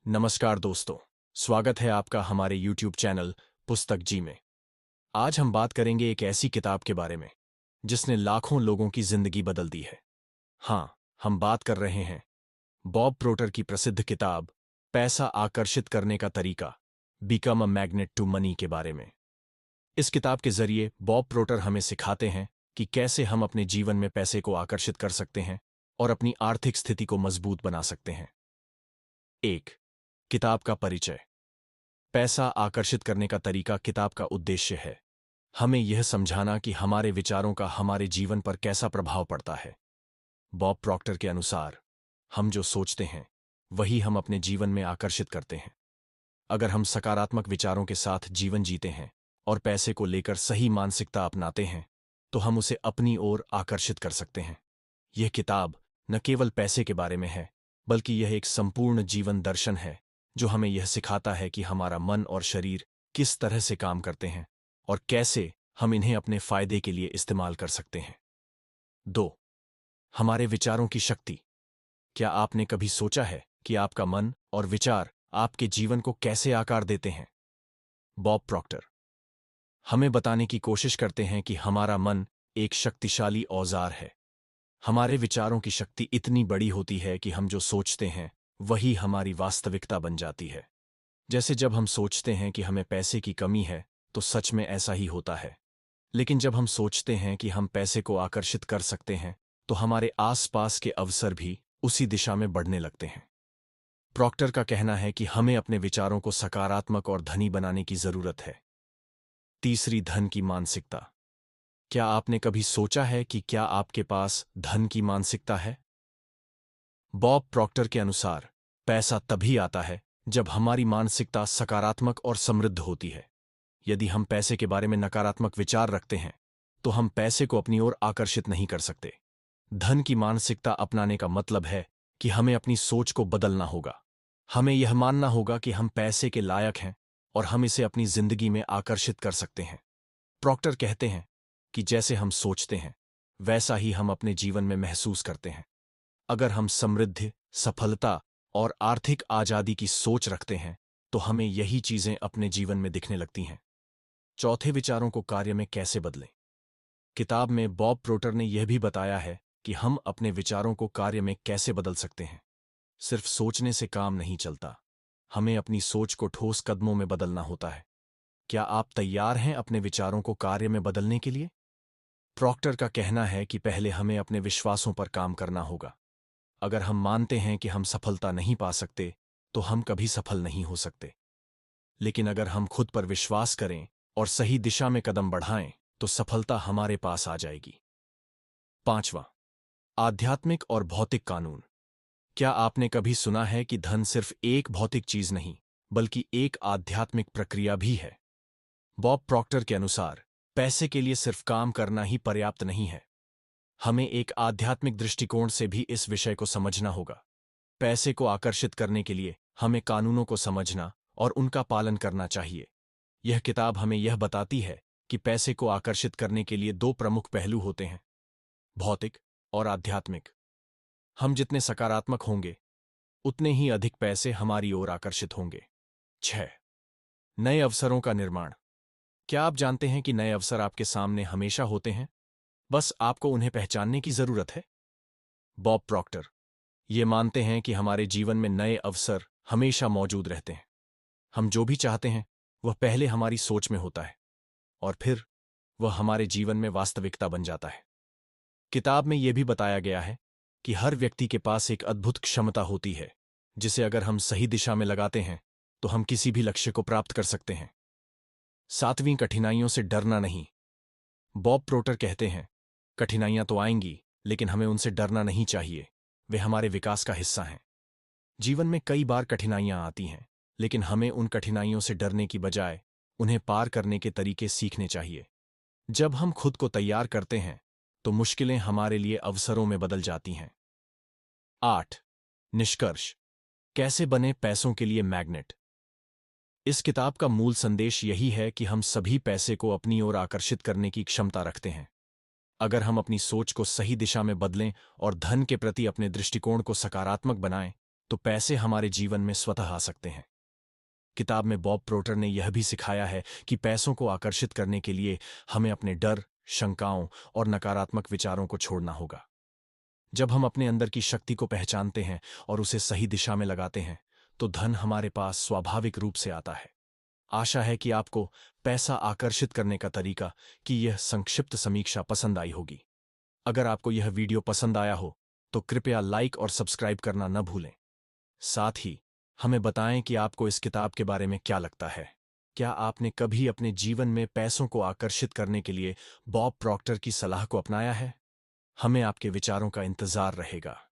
नमस्कार दोस्तों, स्वागत है आपका हमारे YouTube चैनल पुस्तक जी में। आज हम बात करेंगे एक ऐसी किताब के बारे में जिसने लाखों लोगों की जिंदगी बदल दी है। हाँ, हम बात कर रहे हैं बॉब प्रोटर की प्रसिद्ध किताब पैसा आकर्षित करने का तरीका, become a magnet to money के बारे में। इस किताब के जरिए बॉब प्रोटर हमें सिखाते हैं कि कैसे हम अपने जीवन में पैसे को आकर्षित कर सकते हैं और अपनी आर्थिक स्थिति को मजबूत बना सकते हैं। 1. किताब का परिचय। पैसा आकर्षित करने का तरीका किताब का उद्देश्य है हमें यह समझाना कि हमारे विचारों का हमारे जीवन पर कैसा प्रभाव पड़ता है। बॉब प्रॉक्टर के अनुसार हम जो सोचते हैं वही हम अपने जीवन में आकर्षित करते हैं। अगर हम सकारात्मक विचारों के साथ जीवन जीते हैं और पैसे को लेकर सही मानसिकता अपनाते हैं तो हम उसे अपनी ओर आकर्षित कर सकते हैं। यह किताब न केवल पैसे के बारे में है बल्कि यह एक संपूर्ण जीवन दर्शन है जो हमें यह सिखाता है कि हमारा मन और शरीर किस तरह से काम करते हैं और कैसे हम इन्हें अपने फायदे के लिए इस्तेमाल कर सकते हैं। 2. हमारे विचारों की शक्ति। क्या आपने कभी सोचा है कि आपका मन और विचार आपके जीवन को कैसे आकार देते हैं? बॉब प्रॉक्टर हमें बताने की कोशिश करते हैं कि हमारा मन एक शक्तिशाली औजार है। हमारे विचारों की शक्ति इतनी बड़ी होती है कि हम जो सोचते हैं वही हमारी वास्तविकता बन जाती है। जैसे जब हम सोचते हैं कि हमें पैसे की कमी है तो सच में ऐसा ही होता है, लेकिन जब हम सोचते हैं कि हम पैसे को आकर्षित कर सकते हैं तो हमारे आसपास के अवसर भी उसी दिशा में बढ़ने लगते हैं। प्रॉक्टर का कहना है कि हमें अपने विचारों को सकारात्मक और धनी बनाने की जरूरत है। 3. धन की मानसिकता। क्या आपने कभी सोचा है कि क्या आपके पास धन की मानसिकता है? बॉब प्रॉक्टर के अनुसार पैसा तभी आता है जब हमारी मानसिकता सकारात्मक और समृद्ध होती है। यदि हम पैसे के बारे में नकारात्मक विचार रखते हैं तो हम पैसे को अपनी ओर आकर्षित नहीं कर सकते। धन की मानसिकता अपनाने का मतलब है कि हमें अपनी सोच को बदलना होगा। हमें यह मानना होगा कि हम पैसे के लायक हैं और हम इसे अपनी जिंदगी में आकर्षित कर सकते हैं। प्रॉक्टर कहते हैं कि जैसे हम सोचते हैं वैसा ही हम अपने जीवन में महसूस करते हैं। अगर हम समृद्धि, सफलता और आर्थिक आजादी की सोच रखते हैं तो हमें यही चीजें अपने जीवन में दिखने लगती हैं। 4. विचारों को कार्य में कैसे बदलें। किताब में बॉब प्रोटर ने यह भी बताया है कि हम अपने विचारों को कार्य में कैसे बदल सकते हैं। सिर्फ सोचने से काम नहीं चलता, हमें अपनी सोच को ठोस कदमों में बदलना होता है। क्या आप तैयार हैं अपने विचारों को कार्य में बदलने के लिए? प्रॉक्टर का कहना है कि पहले हमें अपने विश्वासों पर काम करना होगा। अगर हम मानते हैं कि हम सफलता नहीं पा सकते तो हम कभी सफल नहीं हो सकते, लेकिन अगर हम खुद पर विश्वास करें और सही दिशा में कदम बढ़ाएं तो सफलता हमारे पास आ जाएगी। 5. आध्यात्मिक और भौतिक कानून। क्या आपने कभी सुना है कि धन सिर्फ एक भौतिक चीज नहीं बल्कि एक आध्यात्मिक प्रक्रिया भी है? बॉब प्रॉक्टर के अनुसार पैसे के लिए सिर्फ काम करना ही पर्याप्त नहीं है, हमें एक आध्यात्मिक दृष्टिकोण से भी इस विषय को समझना होगा। पैसे को आकर्षित करने के लिए हमें कानूनों को समझना और उनका पालन करना चाहिए। यह किताब हमें यह बताती है कि पैसे को आकर्षित करने के लिए 2 प्रमुख पहलू होते हैं, भौतिक और आध्यात्मिक। हम जितने सकारात्मक होंगे उतने ही अधिक पैसे हमारी ओर आकर्षित होंगे। 6. नए अवसरों का निर्माण। क्या आप जानते हैं कि नए अवसर आपके सामने हमेशा होते हैं, बस आपको उन्हें पहचानने की जरूरत है? बॉब प्रॉक्टर ये मानते हैं कि हमारे जीवन में नए अवसर हमेशा मौजूद रहते हैं। हम जो भी चाहते हैं वह पहले हमारी सोच में होता है और फिर वह हमारे जीवन में वास्तविकता बन जाता है। किताब में यह भी बताया गया है कि हर व्यक्ति के पास एक अद्भुत क्षमता होती है जिसे अगर हम सही दिशा में लगाते हैं तो हम किसी भी लक्ष्य को प्राप्त कर सकते हैं। 7. कठिनाइयों से डरना नहीं। बॉब प्रोटर कहते हैं कठिनाइयां तो आएंगी लेकिन हमें उनसे डरना नहीं चाहिए, वे हमारे विकास का हिस्सा हैं। जीवन में कई बार कठिनाइयां आती हैं लेकिन हमें उन कठिनाइयों से डरने की बजाय उन्हें पार करने के तरीके सीखने चाहिए। जब हम खुद को तैयार करते हैं तो मुश्किलें हमारे लिए अवसरों में बदल जाती हैं। 8. निष्कर्ष। कैसे बने पैसों के लिए मैग्नेट। इस किताब का मूल संदेश यही है कि हम सभी पैसे को अपनी ओर आकर्षित करने की क्षमता रखते हैं। अगर हम अपनी सोच को सही दिशा में बदलें और धन के प्रति अपने दृष्टिकोण को सकारात्मक बनाएं तो पैसे हमारे जीवन में स्वतः आ सकते हैं। किताब में बॉब प्रोटर ने यह भी सिखाया है कि पैसों को आकर्षित करने के लिए हमें अपने डर, शंकाओं और नकारात्मक विचारों को छोड़ना होगा। जब हम अपने अंदर की शक्ति को पहचानते हैं और उसे सही दिशा में लगाते हैं, तो धन हमारे पास स्वाभाविक रूप से आता है। आशा है कि आपको पैसा आकर्षित करने का तरीका की यह संक्षिप्त समीक्षा पसंद आई होगी। अगर आपको यह वीडियो पसंद आया हो, तो कृपया लाइक और सब्सक्राइब करना न भूलें। साथ ही हमें बताएं कि आपको इस किताब के बारे में क्या लगता है। क्या आपने कभी अपने जीवन में पैसों को आकर्षित करने के लिए बॉब प्रॉक्टर की सलाह को अपनाया है? हमें आपके विचारों का इंतजार रहेगा।